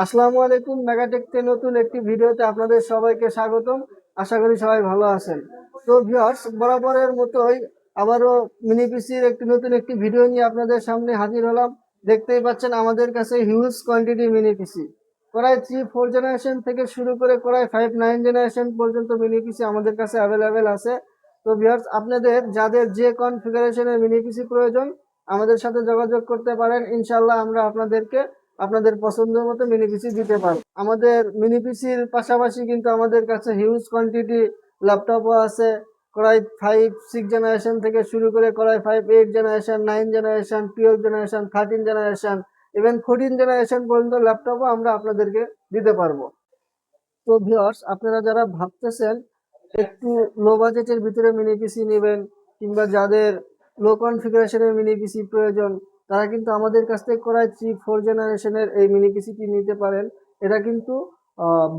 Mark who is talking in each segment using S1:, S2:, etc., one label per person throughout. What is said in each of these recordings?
S1: আসসালামু আলাইকুম। মেগাটেকতে নতুন একটি ভিডিওতে আপনাদের সবাইকে স্বাগতম। আশা করি সবাই ভালো আছেন। তো ভিউয়ার্স, বরাবরের মতোই আবারও মিনি পিসির নতুন একটি ভিডিও নিয়ে আপনাদের সামনে হাজির হলাম। দেখতেই পাচ্ছেন আমাদের কাছে হিউজ কোয়ান্টিটি মিনি পিসি, কোরাই 3 4 জেনারেশন থেকে শুরু করে কোরাই 5 9 জেনারেশন পর্যন্ত মিনি পিসি আমাদের কাছে অ্যাভেলেবেল আছে। তো ভিউয়ার্স, আপনাদের যাদের যে কনফিগারেশনের মিনি পিসি প্রয়োজন আমাদের সাথে যোগাযোগ করতে পারেন। ইনশাল্লাহ আমরা আপনাদেরকে আপনাদের পছন্দ মতো মিনি পিসি দিতে পারবো। আমাদের মিনি পিসির পাশাপাশি কিন্তু আমাদের কাছে হিউজ কোয়ান্টিটি ল্যাপটপও আছে। কোরাই 5 6 জেনারেশন থেকে শুরু করে core i 5 8 generation, 9 generation, 12 generation, 13 generation, even 14 generation পর্যন্ত ল্যাপটপও আমরা আপনাদেরকে দিতে পারবো। তো ভিউয়ার্স, আপনারা যারা ভাবতেছেন একটু লো বাজেটের ভিতরে মিনি পিসি নেবেন, কিংবা যাদের লো কনফিগারেশনের মিনি পিসি প্রয়োজন, তারা কিন্তু আমাদের কাছ থেকে কোরাই 3 4 জেনারেশনের এই মিনি পিসিটি নিতে পারেন। এটা কিন্তু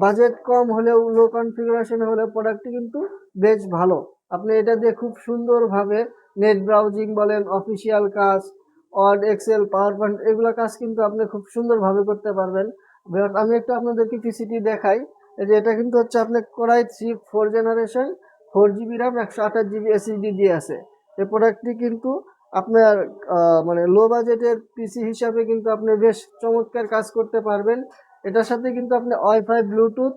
S1: বাজেট কম হলেও লো কনফিগারেশন হলে প্রোডাক্টটি কিন্তু বেশ ভালো। আপনি এটা দিয়ে খুব সুন্দরভাবে নেট ব্রাউজিং বলেন, অফিসিয়াল কাজ, ওয়ার্ড, এক্সেল, পাওয়ার পয়েন্ট, এগুলো কাজ কিন্তু আপনি খুব সুন্দরভাবে করতে পারবেন। আমি একটু আপনাদেরকে পিসিটি দেখাই। এই যে এটা কিন্তু হচ্ছে আপনার core i 3 4 generation, 4 GB RAM, 128 GB SSD দিয়ে আছে। এই প্রোডাক্টটি কিন্তু আপনার মানে লো বাজেটের পিসি হিসাবে কিন্তু আপনি বেশ চমৎকার কাজ করতে পারবেন। এটার সাথে কিন্তু আপনি ওয়াইফাই, ব্লুটুথ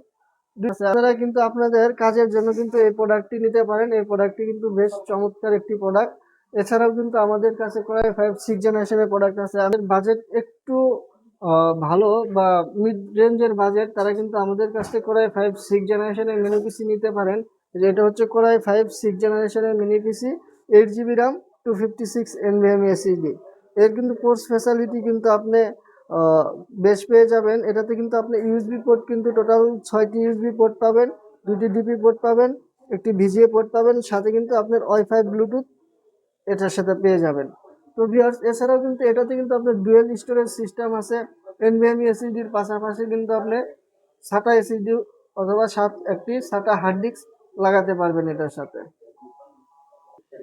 S1: আপনারা কিন্তু আপনাদের কাজের জন্য কিন্তু এই প্রোডাক্টটি নিতে পারেন। এই প্রোডাক্টটি কিন্তু বেশ চমৎকার একটি প্রোডাক্ট। এছাড়াও কিন্তু আমাদের কাছে কোরাই 5 6 জেনারেশনের প্রোডাক্ট আছে। আমাদের বাজেট একটু ভালো বা মিড রেঞ্জের বাজেট, তারা কিন্তু আমাদের কাছ থেকে কোরাই 5 6 জেনারেশনের মিনি পিসি নিতে পারেন। যে এটা হচ্ছে কোরাই 5 6 জেনারেশনের মিনি পিসি, 8 জিবি র্যাম, 256 NVMe এসএসডি। এর কিন্তু কোর্স ফ্যাসিলিটি কিন্তু আপনি বেশ পেয়ে যাবেন। এটাতে কিন্তু আপনি ইউএসবি পোর্ট কিন্তু টোটাল 6টি ইউএসবি পোর্ট পাবেন, 2টি ডিপি পোর্ট পাবেন, একটি ভিজিএ পোর্ট পাবেন, সাথে কিন্তু আপনার ওয়াইফাই, ব্লুটুথ এটার সাথে পেয়ে যাবেন। তো ভিউয়ার্স, এছাড়াও কিন্তু এটাতে কিন্তু আপনার ডুয়েল স্টোরেজ সিস্টেম আছে। এনভিএমই এসএসডির পাশাপাশি কিন্তু আপনি সাটা এসএসডি অথবা একটি সাটা হার্ড ডিস্ক লাগাতে পারবেন এটার সাথে।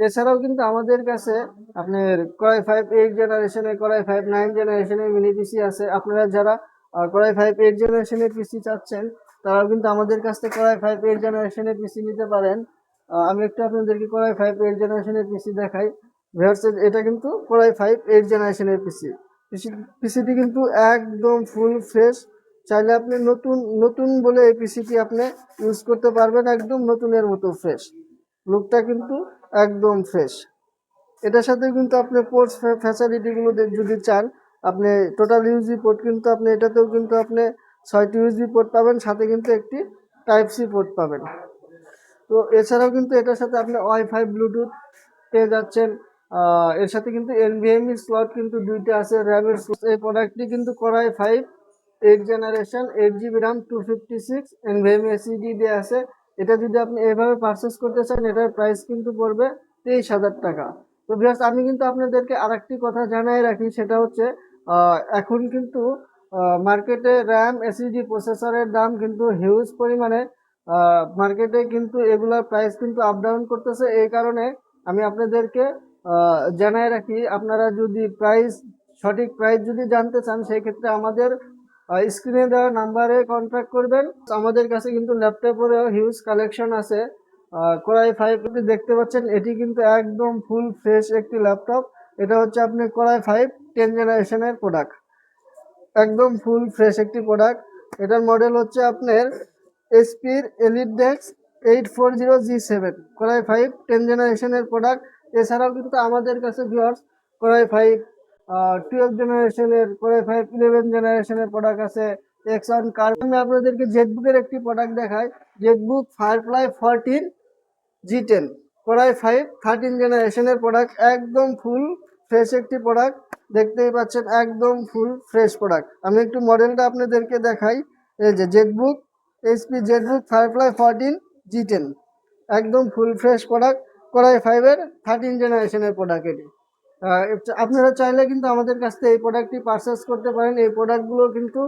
S1: এছাড়াও কিন্তু আমাদের কাছে আপনার কোরাই 5 8 জেনারেশনের, কোরাই 5 9 জেনারেশনের মিনি পিসি আছে। আপনারা যারা কোরাই 5 8 জেনারেশনের পিসি চাচ্ছেন, তারাও কিন্তু আমাদের কাছ থেকে কোরাই 5 8 জেনারেশনের পিসি নিতে পারেন। আমি একটু আপনাদেরকে কোরাই 5 8 জেনারেশনের পিসি দেখাই। ভার্সেস এটা কিন্তু কোরাই 5 8 জেনারেশনের পিসিটি কিন্তু একদম ফুল ফ্রেশ। চাইলে আপনি নতুন নতুন বলে এই পিসিটি আপনি ইউজ করতে পারবেন, একদম নতুনের মতো ফ্রেশ। লুকটা কিন্তু একদম ফ্রেশ। এটার সাথে কিন্তু আপনি পোর্টস ফ্যাসিলিটিগুলো যদি চান, আপনি টোটাল ইউএসবি পোর্ট কিন্তু আপনি এটাতেও কিন্তু আপনি 6টি ইউএসবি পোর্ট পাবেন, সাথে কিন্তু একটি টাইপ সি পোর্ট পাবেন। তো এছাড়াও কিন্তু এটার সাথে আপনি ওয়াইফাই, ব্লুটুথ পেয়ে যাচ্ছেন। এর সাথে কিন্তু এনভিএমই স্লট কিন্তু 2টা আছে, র্যামের। এই প্রোডাক্টটি কিন্তু core i 5 8 generation, 8 GB RAM, 256 NVMe SSD দিয়ে আছে। এটা যদি আপনি এভাবে পারচেস করতে চান, এটার প্রাইস কিন্তু পড়বে 23,000 টাকা। তো ভিউয়ার্স, আমি কিন্তু আপনাদেরকে আরেকটি কথা জানাই রাখি, সেটা হচ্ছে এখন কিন্তু মার্কেটে র্যাম, এসএসডি, প্রসেসরের দাম কিন্তু হিউজ পরিমাণে মার্কেটে কিন্তু এগুলার প্রাইস কিন্তু আপ ডাউন করতেছে। এই কারণে আমি আপনাদেরকে জানাই রাখি, আপনারা যদি সঠিক প্রাইস যদি জানতে চান, সেই ক্ষেত্রে আমাদের স্ক্রিনে দেওয়া নাম্বারে কন্ট্যাক্ট করবেন। আমাদের কাছে কিন্তু ল্যাপটপেরও হিউজ কালেকশন আছে। কোরাই 5 আপনি দেখতে পাচ্ছেন, এটি কিন্তু একদম ফুল ফ্রেশ একটি ল্যাপটপ। এটা হচ্ছে আপনি কোরাই 5 10 জেনারেশনের প্রোডাক্ট, একদম ফুল ফ্রেশ একটি প্রোডাক্ট। এটার মডেল হচ্ছে আপনার এসপির এলিট ডেক্স 840G7, কোরাই 5 10 জেনারেশনের প্রোডাক্ট। এছাড়াও কিন্তু আমাদের কাছে ভিউয়ার্স কোরাই 5 12 জেনারেশনের, কোরাই 5 11 জেনারেশনের প্রোডাক্ট আছে। এক্স1 কার আমি আপনাদেরকে জেটবুকের একটি প্রোডাক্ট দেখাই। জেটবুক ফায়ারফ্লাই 14G10, কোরাই 5 13 জেনারেশনের প্রোডাক্ট, একদম ফুল ফ্রেশ একটি প্রোডাক্ট। দেখতেই পাচ্ছেন একদম ফুল ফ্রেশ প্রোডাক্ট। আমি একটু মডেলটা আপনাদেরকে দেখাই। এই যে Jetbook, HP Jetbook firefly 14G10, একদম ফুল ফ্রেশ প্রোডাক্ট, কোরাই 5 13 জেনারেশনের প্রোডাক্ট এটি। আপনারা চাইলে কিন্তু আমাদের কাছ থেকে এই প্রোডাক্টটি পারচেস করতে পারেন। এই প্রোডাক্টগুলো কিন্তু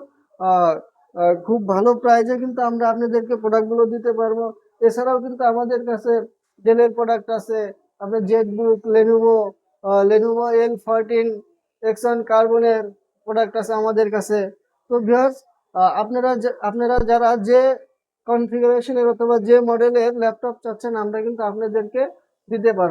S1: খুব ভালো প্রাইজে কিন্তু আমরা আপনাদেরকে প্রোডাক্টগুলো দিতে পারবো। এছাড়াও কিন্তু আমাদের কাছে ডেলের প্রোডাক্ট আছে, আপনার জেটবুক, লেনোভো L14 এক্সন কার্বনের প্রোডাক্ট আছে আমাদের কাছে। তো ভিউয়ার্স, আপনারা যারা যে কনফিগারেশনের অথবা যে মডেলের ল্যাপটপ চাচ্ছেন আমরা কিন্তু আপনাদেরকে দিতে পারবো।